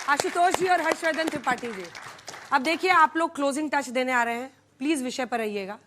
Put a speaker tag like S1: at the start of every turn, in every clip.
S1: आशुतोष जी और हर्षवर्धन त्रिपाठी जी, अब देखिए आप लोग क्लोजिंग टच देने आ रहे हैं, प्लीज विषय पर रहिएगा।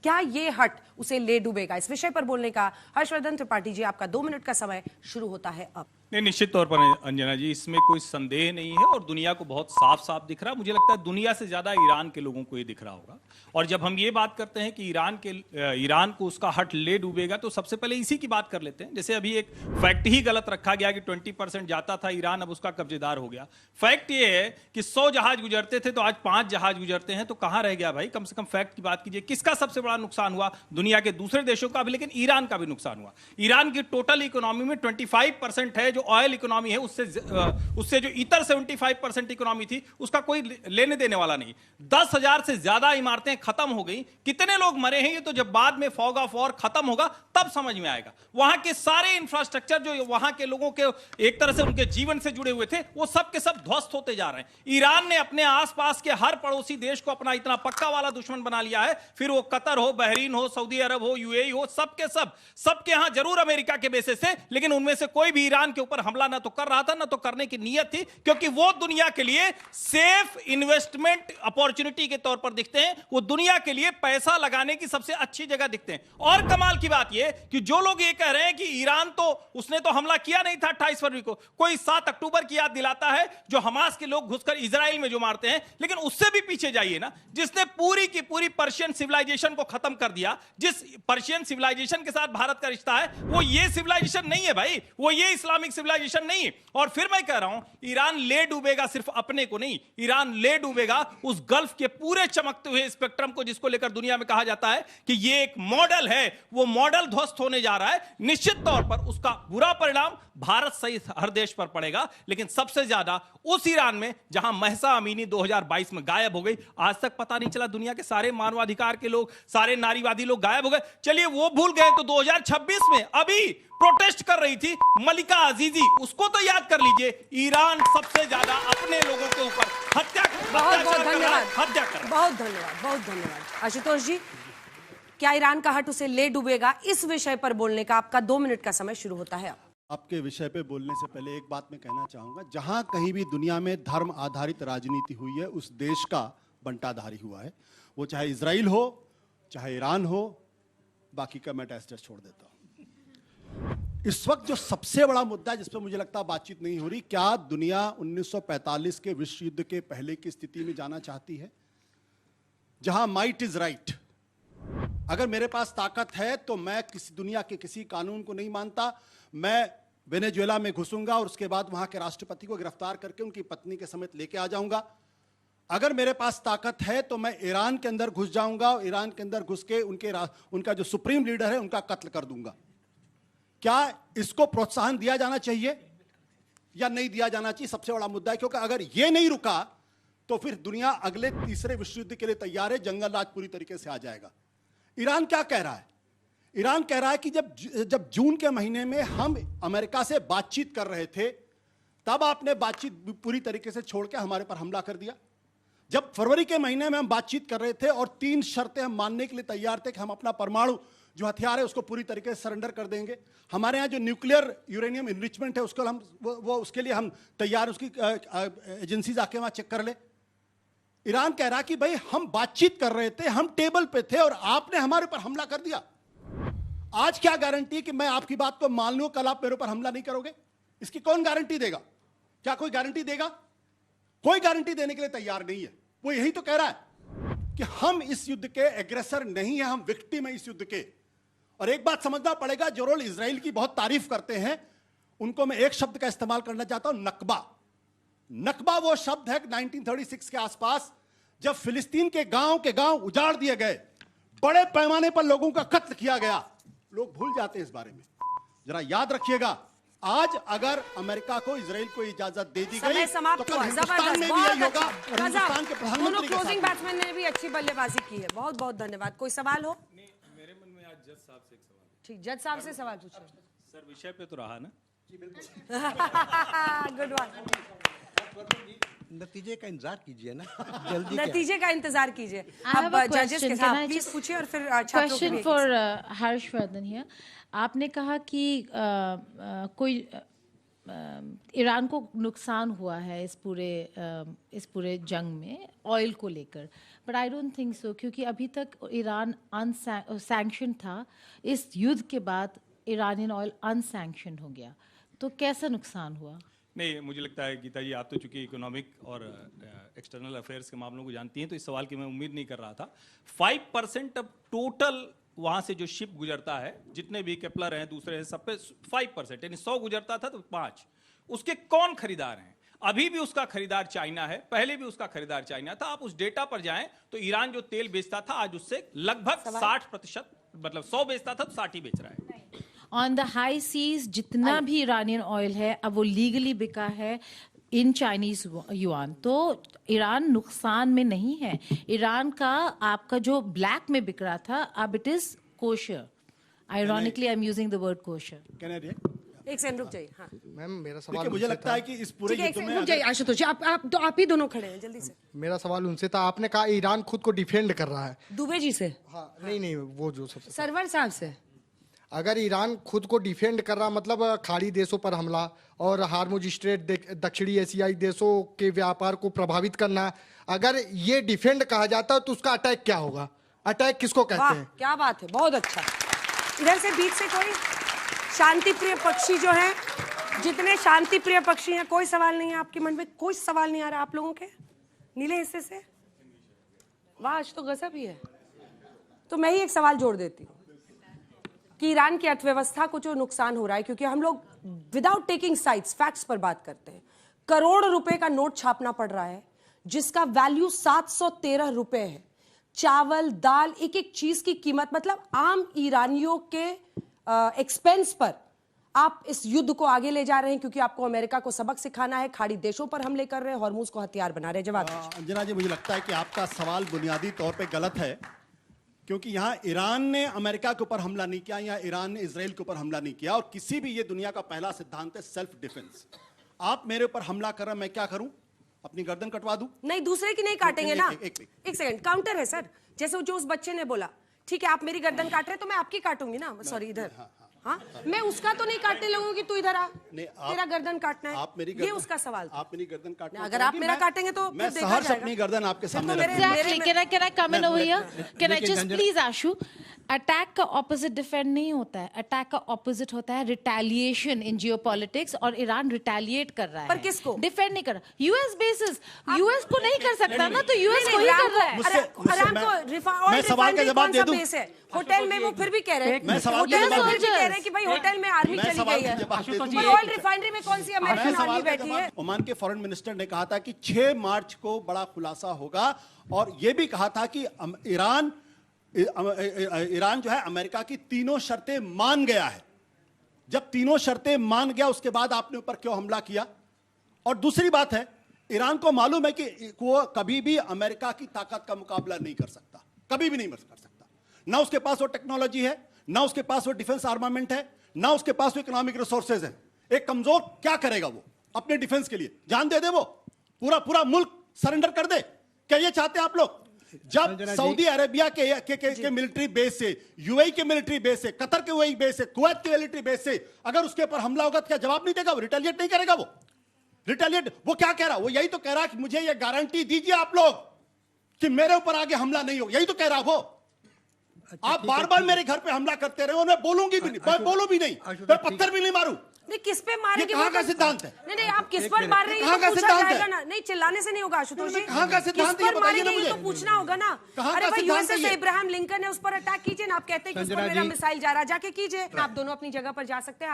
S1: क्या ये हट उसे ले डूबेगा? इस विषय पर बोलने का हर्षवर्धन त्रिपाठी जी, आपका 2 मिनट का समय शुरू होता है अब।
S2: नहीं, निश्चित तौर पर अंजना जी, इसमें कोई संदेह नहीं है और दुनिया को बहुत साफ साफ दिख रहा है। मुझे लगता है दुनिया से ज्यादा ईरान के लोगों को ये दिख रहा होगा। और जब हम ये बात करते हैं कि ईरान को उसका हट ले डूबेगा, तो सबसे पहले इसी की बात कर लेते हैं। जैसे अभी एक फैक्ट ही गलत रखा गया कि 20% जाता था ईरान, अब उसका कब्जेदार हो गया। फैक्ट ये है कि 100 जहाज गुजरते थे तो आज 5 जहाज गुजरते हैं, तो कहां रह गया भाई? कम से कम फैक्ट की बात कीजिए। किसका सबसे बड़ा नुकसान हुआ? दुनिया के दूसरे देशों का भी, लेकिन ईरान का भी नुकसान हुआ। ईरान की टोटल इकोनॉमी में 25% है जो ऑयल इकोनॉमी है, उससे जो इतर 75% इकोनॉमी थी, उसका कोई लेने देने वाला नहीं। 10,000 से ज्यादा इमारतें खत्म हो गई। कितने लोग मरे हैं, ये तो जब बाद में फॉग ऑफ वॉर खत्म होगा तब समझ में आएगा। वहां के सारे इंफ्रास्ट्रक्चर जो वहां के लोगों के एक तरह से उनके जीवन से जुड़े हुए थे, वो सब के सब ध्वस्त होते जा रहे हैं। ईरान ने अपने आसपास के हर पड़ोसी देश को अपना इतना पक्का वाला दुश्मन बना लिया है, फिर वो कतर हो, बहरीन हो, सऊदी अरब हो, यूएई हो, सबके यहां जरूर अमेरिका के बेसिस से, लेकिन उनमें से कोई भी ईरान के ऊपर हमला ना तो कर रहा था, ना तो करने की नीयत थी, क्योंकि वो दुनिया के लिए सेफ इन्वेस्टमेंट अपॉर्चुनिटी के तौर पर दिखते हैं। वो दुनिया के लिए पैसा लगाने की सबसे अच्छी जगह दिखते हैं। और कमाल की बात यह कि जो लोग ये कह रहे हैं कि ईरान तो उसने तो हमला किया नहीं था 28 फरवरी को, कोई 7 अक्टूबर की याद दिलाता है, जो हमास के लोग घुसकर इजराइल में जो मारते हैं। लेकिन उससे भी पीछे जाइए ना, जिसने पूरी की पूरी पर्शियन सिविलाइजेशन को खत्म कर दिया, जिस पर्शियन सिविलाइजेशन के साथ भारत का रिश्ता है, वो ये सिविलाइजेशन नहीं है भाई, वो ये इस्लामिक सिविलाइजेशन नहीं है। और फिर मैं कह रहा हूं, ईरान ले डूबेगा सिर्फ अपने को नहीं, ईरान ले डूबेगा उस गल्फ के पूरे चमकते हुए स्पेक्ट्रम को, जिसको लेकर दुनिया में कहा जाता है कि ये एक मॉडल है। वो मॉडल ध्वस्त होने जा रहा है। निश्चित तौर पर उसका बुरा परिणाम भारत सहित हर देश पर पड़ेगा, लेकिन सबसे ज्यादा उस ईरान में जहां महसा अमीनी 2022 में गायब हो गई। आज तक पता नहीं चला, दुनिया के सारे मानवाधिकार के लोग, सारे नारीवादी लोग गायब हो गए। चलिए वो भूल गए, तो 2026 में अभी प्रोटेस्ट कर रही थी मलिका अजीजी, उसको तो याद कर लीजिए। ईरान सबसे ज्यादा अपने लोगों के ऊपर हत्या कर
S1: बहुत धन्यवाद आशुतोष जी। क्या ईरान का हट उसे ले डूबेगा? इस विषय पर बोलने का आपका 2 मिनट का समय शुरू होता है।
S3: आपके विषय पे बोलने से पहले एक बात मैं कहना चाहूंगा, जहां कहीं भी दुनिया में धर्म आधारित राजनीति हुई है, उस देश का बंटाधारी हुआ है। वो चाहे इजराइल हो, चाहे ईरान हो, बाकी का मैं टेस्ट छोड़ देता हूं। इस वक्त जो सबसे बड़ा मुद्दा है जिस पर मुझे लगता है बातचीत नहीं हो रही, क्या दुनिया 1945 के विश्व युद्ध के पहले की स्थिति में जाना चाहती है, जहां माइट इज राइट? अगर मेरे पास ताकत है तो मैं किसी दुनिया के किसी कानून को नहीं मानता, मैं वेनेजुएला में घुसूंगा और उसके बाद वहां के राष्ट्रपति को गिरफ्तार करके उनकी पत्नी के समेत लेके आ जाऊंगा। अगर मेरे पास ताकत है तो मैं ईरान के अंदर घुस जाऊंगा और ईरान के अंदर घुस के उनका जो सुप्रीम लीडर है उनका कत्ल कर दूंगा। क्या इसको प्रोत्साहन दिया जाना चाहिए या नहीं दिया जाना चाहिए? सबसे बड़ा मुद्दा है, क्योंकि अगर ये नहीं रुका तो फिर दुनिया अगले तीसरे विश्व युद्ध के लिए तैयार है, जंगल राज पूरी तरीके से आ जाएगा। ईरान क्या कह रहा है? ईरान कह रहा है कि जब जून के महीने में हम अमेरिका से बातचीत कर रहे थे, तब आपने बातचीत पूरी तरीके से छोड़ के हमारे पर हमला कर दिया। जब फरवरी के महीने में हम बातचीत कर रहे थे और 3 शर्तें हम मानने के लिए तैयार थे कि हम अपना परमाणु जो हथियार है उसको पूरी तरीके से सरेंडर कर देंगे, हमारे यहाँ जो न्यूक्लियर यूरेनियम इनरिचमेंट है उसको उसके लिए हम तैयार, उसकी एजेंसीज आके वहां चेक कर ले। ईरान कह रहा कि भाई हम बातचीत कर रहे थे, हम टेबल पे थे और आपने हमारे ऊपर हमला कर दिया। आज क्या गारंटी है कि मैं आपकी बात को मान लूं, कल आप मेरे ऊपर हमला नहीं करोगे? इसकी कौन गारंटी देगा? क्या कोई गारंटी देगा? कोई गारंटी देने के लिए तैयार नहीं है। वो यही तो कह रहा है कि हम इस युद्ध के एग्रेसर नहीं है, हम विक्टिम है इस युद्ध के। और एक बात समझना पड़ेगा, जो लोग इजराइल की बहुत तारीफ करते हैं उनको मैं एक शब्द का इस्तेमाल करना चाहता हूं, नकबा। नकबा वो शब्द है 1936 के आसपास, जब फिलिस्तीन के गांव उजाड़ दिए गए, बड़े पैमाने पर लोगों का कत्ल किया गया। लोग भूल जाते हैं इस बारे में। जरा याद रखिएगा, आज अगर अमेरिका को इजराइल को इजाजत दे दी गई तो कल हिंदुस्तान में भी यही होगा। और हिंदुस्तान के प्रधानमंत्री के
S1: क्लोजिंग बैट्समैन ने भी अच्छी बल्लेबाजी की है। बहुत बहुत धन्यवाद। कोई सवाल हो?
S2: मेरे मन में आज जज साहब से एक सवाल।
S1: ठीक, जज साहब से सवाल पूछिए।
S2: सर विषय पे तो रहा ना?
S3: जी बिल्कुल।
S1: Good one.
S4: नतीजे का इंतजार कीजिए ना, जल्दी
S1: नतीजे का इंतजार कीजिए। अब जजेस के साथ प्लीज पूछिए और फिर छात्रों के
S5: क्वेश्चन फॉर हर्षवर्धन हियर। आपने कहा कि कोई ईरान को नुकसान हुआ है इस पूरे जंग में ऑयल को लेकर, but I don't think so, क्योंकि अभी तक ईरान सैंक्शन था। इस युद्ध के बाद ईरानियन ऑयल अनसैंक्शन हो गया, तो कैसा नुकसान हुआ?
S2: नहीं, मुझे लगता है गीता जी, आप तो चूंकि इकोनॉमिक और एक्सटर्नल अफेयर्स के मामलों को जानती हैं, तो इस सवाल की मैं उम्मीद नहीं कर रहा था। 5% अब टोटल वहां से जो शिप गुजरता है, जितने भी केपलर हैं, दूसरे हैं, सब पे 5%, यानी 100 गुजरता था तो 5, उसके कौन खरीदार हैं? अभी भी उसका खरीदार चाइना है, पहले भी उसका खरीदार चाइना था। आप उस डेटा पर जाएं तो ईरान जो तेल बेचता था, आज उससे लगभग 60%, मतलब 100 बेचता था तो 60 ही बेच रहा है।
S5: ऑन द हाई सीज जितना भी ईरानियन ऑयल है अब वो लीगली बिका है इन चाइनीज युआन, तो ईरान नुकसान में नहीं है। ईरान का आपका जो ब्लैक में बिक रहा था, अब it is kosher. Ironically I am using the word kosher.
S1: एक सेकंड रुक जाइए। हाँ,
S6: मैम मेरा सवाल
S3: देखिए, मुझे
S6: उनसे
S3: लगता
S6: था।
S3: है कि इस पूरे
S1: ठीक है, एक
S3: युद्ध
S1: सेकंड
S3: में
S1: रुक जाइए आशुतोष जी, आप ही दोनों खड़े हैं, जल्दी से।
S6: मेरा सवाल उनसे था, आपने कहा ईरान खुद को डिफेंड कर रहा है।
S1: दुबे जी से,
S6: हाँ, नहीं वो जो सबसे
S1: सरवर साहब से।
S6: अगर ईरान खुद को डिफेंड कर रहा, मतलब खाड़ी देशों पर हमला और हार्मुज स्ट्रेट दक्षिणी एशियाई देशों के व्यापार को प्रभावित करना, अगर ये डिफेंड कहा जाता है तो उसका अटैक क्या होगा? अटैक किसको कहते
S1: वाह,
S6: हैं?
S1: क्या बात है, बहुत अच्छा। इधर से बीच से कोई शांति प्रिय पक्षी जो है, जितने शांति प्रिय पक्षी हैं, कोई सवाल नहीं है आपके मन में? कोई सवाल नहीं आ रहा आप लोगों के नीले हिस्से से? वाह, आज तो गजब ही है। तो मैं ही एक सवाल जोड़ देती हूँ कि ईरान की अर्थव्यवस्था को जो नुकसान हो रहा है, क्योंकि हम लोग विदाउट टेकिंग साइड्स फैक्ट्स पर बात करते हैं, करोड़ रुपए का नोट छापना पड़ रहा है जिसका वैल्यू 713 रुपए है। चावल, दाल, एक एक चीज की कीमत, मतलब आम ईरानियों के एक्सपेंस पर आप इस युद्ध को आगे ले जा रहे हैं, क्योंकि आपको अमेरिका को सबक सिखाना है, खाड़ी देशों पर हमले कर रहे हैं, हॉर्मूज को हथियार बना रहे हैं। जवाब दीजिए।
S3: अंजना जी, मुझे लगता है कि आपका सवाल बुनियादी तौर पे गलत है, क्योंकि यहाँ ईरान ने अमेरिका के ऊपर हमला नहीं किया, यहाँ ईरान ने इजराइल के ऊपर हमला नहीं किया, और किसी भी ये दुनिया का पहला सिद्धांत है सेल्फ डिफेंस। आप मेरे ऊपर हमला कर रहे हैं, मैं क्या करूं? अपनी गर्दन कटवा दूं?
S1: नहीं, दूसरे की नहीं काटेंगे ना।
S3: एक
S1: सेकंड, काउंटर है सर। जैसे जो उस बच्चे ने बोला, ठीक है आप मेरी गर्दन काट रहे तो मैं आपकी काटूंगी ना। सॉरी, इधर। हाँ, मैं उसका तो नहीं काटने लगूंगी, तू इधर आ, तेरा गर्दन काटना है।
S3: आप मेरी
S1: ये उसका सवाल था।
S3: आप मेरी गर्दन काटना,
S1: अगर आप मेरा काटेंगे तो
S3: मैं
S1: फिर देखा
S3: सहर्ष
S1: जाएगा।
S3: अपनी गर्दन आपके सामने रख
S1: मेरे-
S3: दूंगा।
S5: Exactly. Can I come in over here? Can I just please Ashu? Attack का ऑपोजिट डिफेंड नहीं होता है, अटैक का ऑपोजिट होता है रिटेलिएशन इन जियोपॉलिटिक्स, और ईरान रिटेलिएट कर रहा है।
S1: पर किसको?
S5: डिफेंड नहीं कर रहा। यूएस बेसिस, यूएस को नहीं कर सकता ना, तो यूएस को ही कर रहा है।
S3: मैं सवाल का जवाब दे दूं?
S1: होटल में वो फिर भी कह रहे हैं,
S3: मैं सवाल का
S1: होटल में
S3: जवाब
S1: फिर भी
S5: दे-
S1: कह रहे हैं कि भाई होटल में आर्मी
S3: मैं
S1: चली
S3: सवाल
S1: गई
S3: का
S1: है,
S3: जवाब दे दूं?
S1: पर ऑयल रिफाइनरी में कौन सी
S3: मैं
S1: अमेरिकन आर्मी
S3: सवाल का
S1: बैठी है?
S3: जवाब, ओमान के फॉरेन मिनिस्टर ने कहा था कि 6 मार्च को बड़ा खुलासा होगा, और यह भी कहा था कि ईरान जो है अमेरिका की तीनों शर्तें मान गया है। जब तीनों शर्तें मान गया, उसके बाद आपने ऊपर क्यों हमला किया? और दूसरी बात है, ईरान को मालूम है कि वो कभी भी अमेरिका की ताकत का मुकाबला नहीं कर सकता, कभी भी नहीं कर सकता। ना उसके पास वो टेक्नोलॉजी है, ना उसके पास वो डिफेंस आर्मामेंट है, ना उसके पास वो इकोनॉमिक रिसोर्सेज है। एक कमजोर क्या करेगा वो अपने डिफेंस के लिए? जान दे दे वो, पूरा मुल्क सरेंडर कर दे? क्या ये चाहते हैं आप लोग? जब सऊदी अरेबिया के मिलिट्री बेस से, यूएई के मिलिट्री बेस से, कतर के यूएई बेस से, कुवैत के मिलिट्री बेस से अगर उसके ऊपर हमला होगा तो क्या जवाब नहीं देगा? वो रिटेलिएट नहीं करेगा? वो रिटेलिएट, वो क्या कह रहा? वो यही तो कह रहा कि मुझे ये गारंटी दीजिए आप लोग कि मेरे ऊपर आगे हमला नहीं हो। यही तो कह रहा वो। आप बार बार मेरे घर पे हमला करते रहे हो, मैं बोलूंगी भी नहीं, मैं बोलूं भी नहीं, मैं पत्थर भी नहीं मारूं।
S1: नहीं, किस पे मारेंगे?
S3: ये कहाँ का सिद्धांत है?
S1: नहीं, आप किस पर मार रहे हैं
S3: कहाँ
S1: ये
S3: का
S1: तो पूछा
S3: सिद्धांत है?
S1: जाएगा ना। नहीं, चिल्लाने से नहीं होगा आशुतोष जी।
S3: कहाँ का सिद्धांत है?
S1: किस
S3: ये
S1: पर
S3: बताइए ना
S1: मारेंगे ये
S3: मुझे।
S1: तो पूछना होगा ना।
S3: कहाँ
S1: अरे
S3: का
S1: भाई,
S3: सिद्धांत
S1: यूएसए
S3: है
S1: से
S3: ये?
S1: इब्राहिम लिंकन है, उस पर अटैक कीजिए ना। आप कहते हैं कि उस पर मेरा मिसाइल जा रहा है, जाके कीजिए। आप दोनों अपनी जगह पर जा सकते हैं।